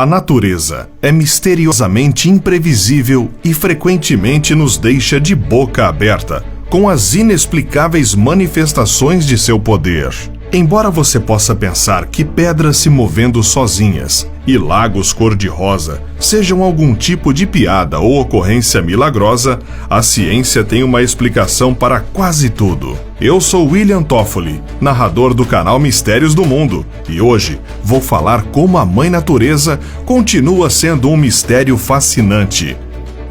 A natureza é misteriosamente imprevisível e frequentemente nos deixa de boca aberta com as inexplicáveis manifestações de seu poder. Embora você possa pensar que pedras se movendo sozinhas e lagos cor-de-rosa sejam algum tipo de piada ou ocorrência milagrosa, a ciência tem uma explicação para quase tudo. Eu sou William Toffoli, narrador do canal Mistérios do Mundo, e hoje vou falar como a Mãe Natureza continua sendo um mistério fascinante.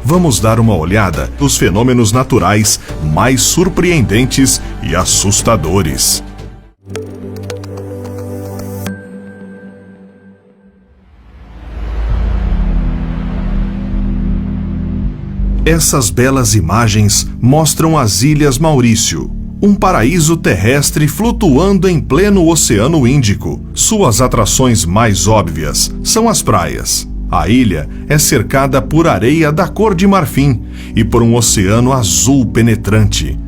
Vamos dar uma olhada nos fenômenos naturais mais surpreendentes e assustadores. Essas belas imagens mostram as Ilhas Maurício, um paraíso terrestre flutuando em pleno Oceano Índico. Suas atrações mais óbvias são as praias. A ilha é cercada por areia da cor de marfim e por um oceano azul penetrante.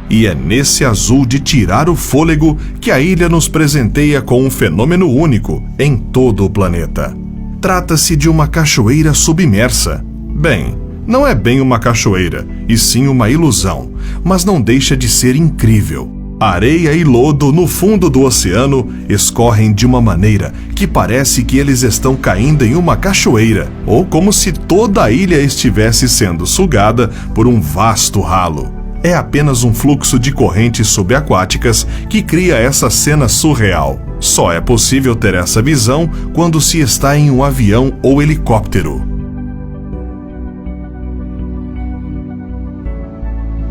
E é nesse azul de tirar o fôlego que a ilha nos presenteia com um fenômeno único em todo o planeta. Trata-se de uma cachoeira submersa. Bem, não é bem uma cachoeira, e sim uma ilusão, mas não deixa de ser incrível. Areia e lodo no fundo do oceano escorrem de uma maneira que parece que eles estão caindo em uma cachoeira, ou como se toda a ilha estivesse sendo sugada por um vasto ralo. É apenas um fluxo de correntes subaquáticas que cria essa cena surreal. Só é possível ter essa visão quando se está em um avião ou helicóptero.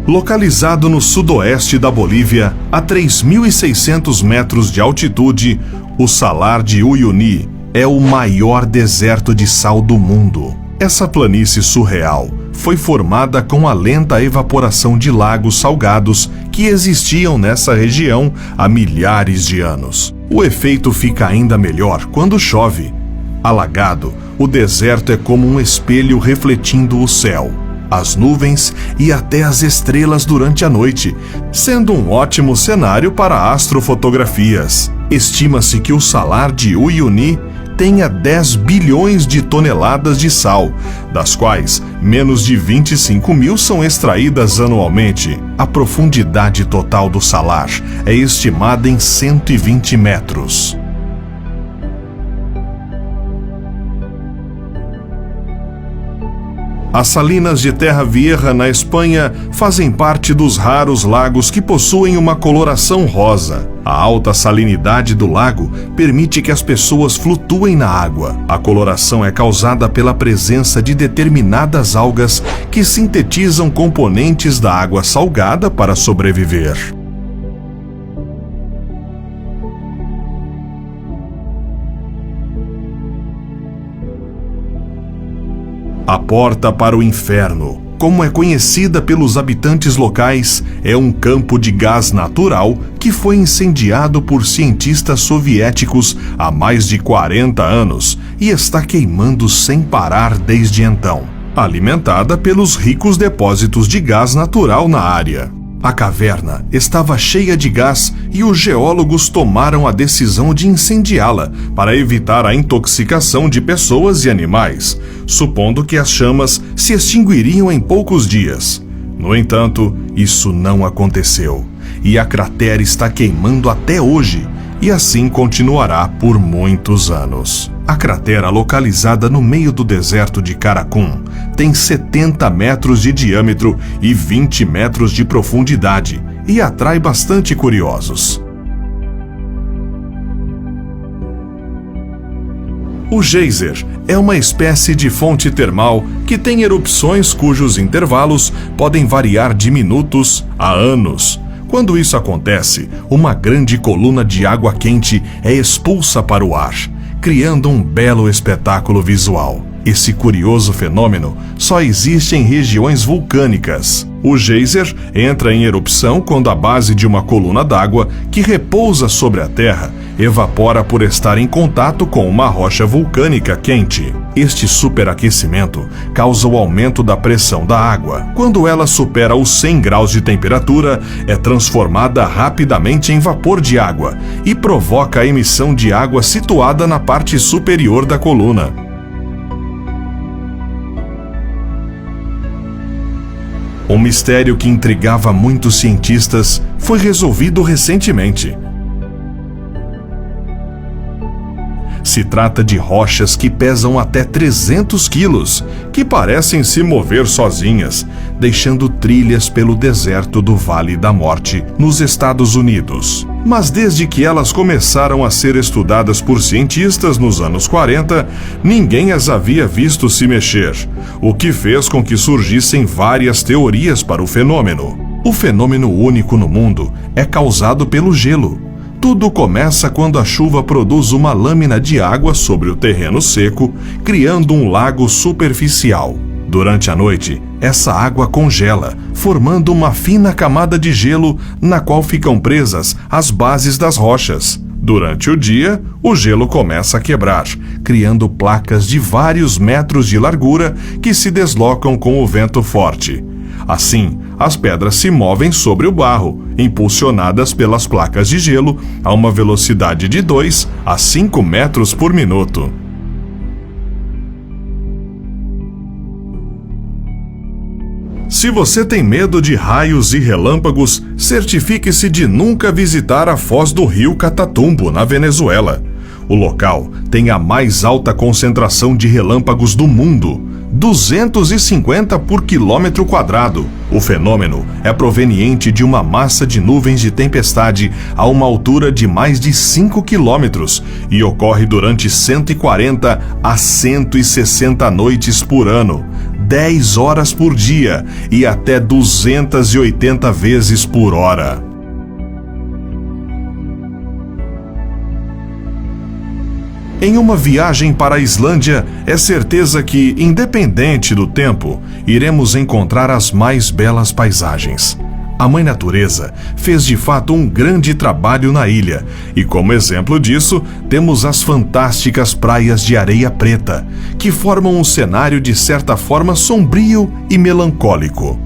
Localizado no sudoeste da Bolívia, a 3.600 metros de altitude, o Salar de Uyuni é o maior deserto de sal do mundo. Essa planície surreal foi formada com a lenta evaporação de lagos salgados que existiam nessa região há milhares de anos. O efeito fica ainda melhor quando chove. Alagado, o deserto é como um espelho refletindo o céu, as nuvens e até as estrelas durante a noite, sendo um ótimo cenário para astrofotografias. Estima-se que o Salar de Uyuni tenha 10 bilhões de toneladas de sal, das quais menos de 25 mil são extraídas anualmente. A profundidade total do salar é estimada em 120 metros. As salinas de Terra Vieja, na Espanha, fazem parte dos raros lagos que possuem uma coloração rosa. A alta salinidade do lago permite que as pessoas flutuem na água. A coloração é causada pela presença de determinadas algas que sintetizam componentes da água salgada para sobreviver. A porta para o inferno, como é conhecida pelos habitantes locais, é um campo de gás natural que foi incendiado por cientistas soviéticos há mais de 40 anos e está queimando sem parar desde então, alimentada pelos ricos depósitos de gás natural na área. A caverna estava cheia de gás e os geólogos tomaram a decisão de incendiá-la para evitar a intoxicação de pessoas e animais, supondo que as chamas se extinguiriam em poucos dias. No entanto, isso não aconteceu, e a cratera está queimando até hoje, e assim continuará por muitos anos. A cratera, localizada no meio do deserto de Caracum, tem 70 metros de diâmetro e 20 metros de profundidade e atrai bastante curiosos. O geyser é uma espécie de fonte termal que tem erupções cujos intervalos podem variar de minutos a anos. Quando isso acontece, uma grande coluna de água quente é expulsa para o ar, criando um belo espetáculo visual. Esse curioso fenômeno só existe em regiões vulcânicas. O geyser entra em erupção quando a base de uma coluna d'água que repousa sobre a Terra evapora por estar em contato com uma rocha vulcânica quente. Este superaquecimento causa o aumento da pressão da água. Quando ela supera os 100 graus de temperatura, é transformada rapidamente em vapor de água e provoca a emissão de água situada na parte superior da coluna. Um mistério que intrigava muitos cientistas foi resolvido recentemente. Se trata de rochas que pesam até 300 quilos, que parecem se mover sozinhas, deixando trilhas pelo deserto do Vale da Morte, nos Estados Unidos. Mas desde que elas começaram a ser estudadas por cientistas nos anos 40, ninguém as havia visto se mexer, o que fez com que surgissem várias teorias para o fenômeno. O fenômeno único no mundo é causado pelo gelo. Tudo começa quando a chuva produz uma lâmina de água sobre o terreno seco, criando um lago superficial. Durante a noite, essa água congela, formando uma fina camada de gelo na qual ficam presas as bases das rochas. Durante o dia, o gelo começa a quebrar, criando placas de vários metros de largura que se deslocam com o vento forte. Assim, as pedras se movem sobre o barro, impulsionadas pelas placas de gelo a uma velocidade de 2 a 5 metros por minuto. Se você tem medo de raios e relâmpagos, certifique-se de nunca visitar a foz do rio Catatumbo, na Venezuela. O local tem a mais alta concentração de relâmpagos do mundo, 250 por quilômetro quadrado. O fenômeno é proveniente de uma massa de nuvens de tempestade a uma altura de mais de 5 quilômetros e ocorre durante 140 a 160 noites por ano, 10 horas por dia e até 280 vezes por hora. Em uma viagem para a Islândia, é certeza que, independente do tempo, iremos encontrar as mais belas paisagens. A Mãe Natureza fez de fato um grande trabalho na ilha, e como exemplo disso, temos as fantásticas praias de areia preta, que formam um cenário de certa forma sombrio e melancólico.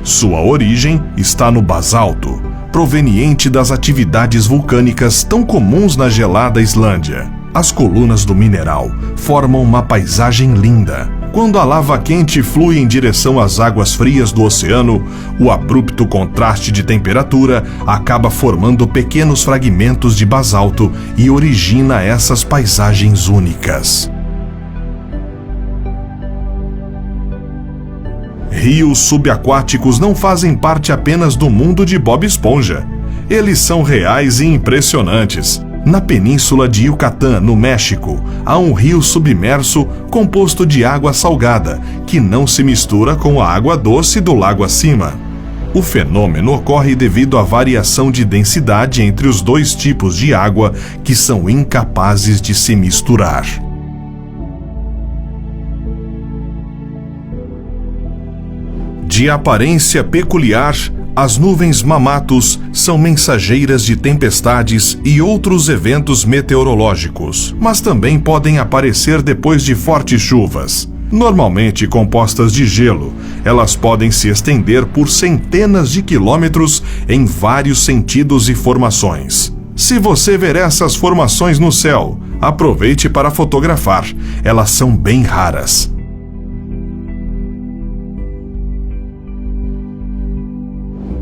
Sua origem está no basalto, proveniente das atividades vulcânicas tão comuns na gelada Islândia. As colunas do mineral formam uma paisagem linda. Quando a lava quente flui em direção às águas frias do oceano, o abrupto contraste de temperatura acaba formando pequenos fragmentos de basalto e origina essas paisagens únicas. Rios subaquáticos não fazem parte apenas do mundo de Bob Esponja. Eles são reais e impressionantes. Na península de Yucatán, no México, há um rio submerso composto de água salgada, que não se mistura com a água doce do lago acima. O fenômeno ocorre devido à variação de densidade entre os dois tipos de água que são incapazes de se misturar. De aparência peculiar, as nuvens mamatos são mensageiras de tempestades e outros eventos meteorológicos, mas também podem aparecer depois de fortes chuvas. Normalmente compostas de gelo, elas podem se estender por centenas de quilômetros em vários sentidos e formações. Se você ver essas formações no céu, aproveite para fotografar, elas são bem raras.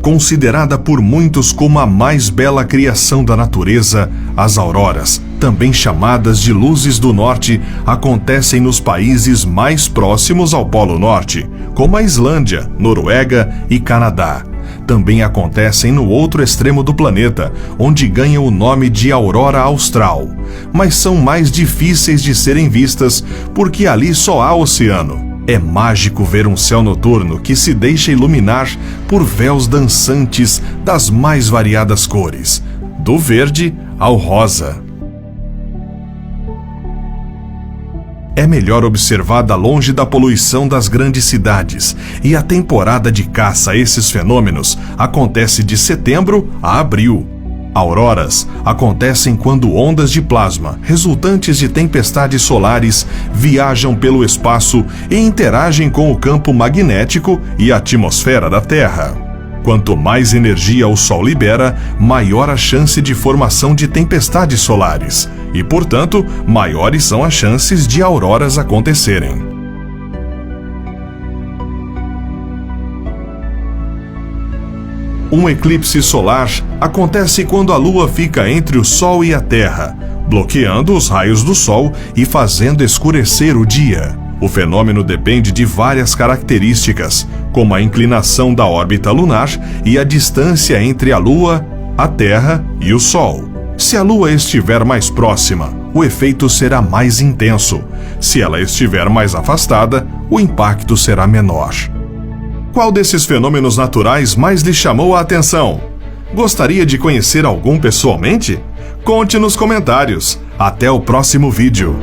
Considerada por muitos como a mais bela criação da natureza, as auroras, também chamadas de luzes do norte, acontecem nos países mais próximos ao Polo Norte, como a Islândia, Noruega e Canadá. Também acontecem no outro extremo do planeta, onde ganham o nome de aurora austral, mas são mais difíceis de serem vistas porque ali só há oceano. É mágico ver um céu noturno que se deixa iluminar por véus dançantes das mais variadas cores, do verde ao rosa. É melhor observada longe da poluição das grandes cidades, e a temporada de caça a esses fenômenos acontece de setembro a abril. Auroras acontecem quando ondas de plasma, resultantes de tempestades solares, viajam pelo espaço e interagem com o campo magnético e a atmosfera da Terra. Quanto mais energia o Sol libera, maior a chance de formação de tempestades solares e, portanto, maiores são as chances de auroras acontecerem. Um eclipse solar acontece quando a Lua fica entre o Sol e a Terra, bloqueando os raios do Sol e fazendo escurecer o dia. O fenômeno depende de várias características, como a inclinação da órbita lunar e a distância entre a Lua, a Terra e o Sol. Se a Lua estiver mais próxima, o efeito será mais intenso. Se ela estiver mais afastada, o impacto será menor. Qual desses fenômenos naturais mais lhe chamou a atenção? Gostaria de conhecer algum pessoalmente? Conte nos comentários. Até o próximo vídeo.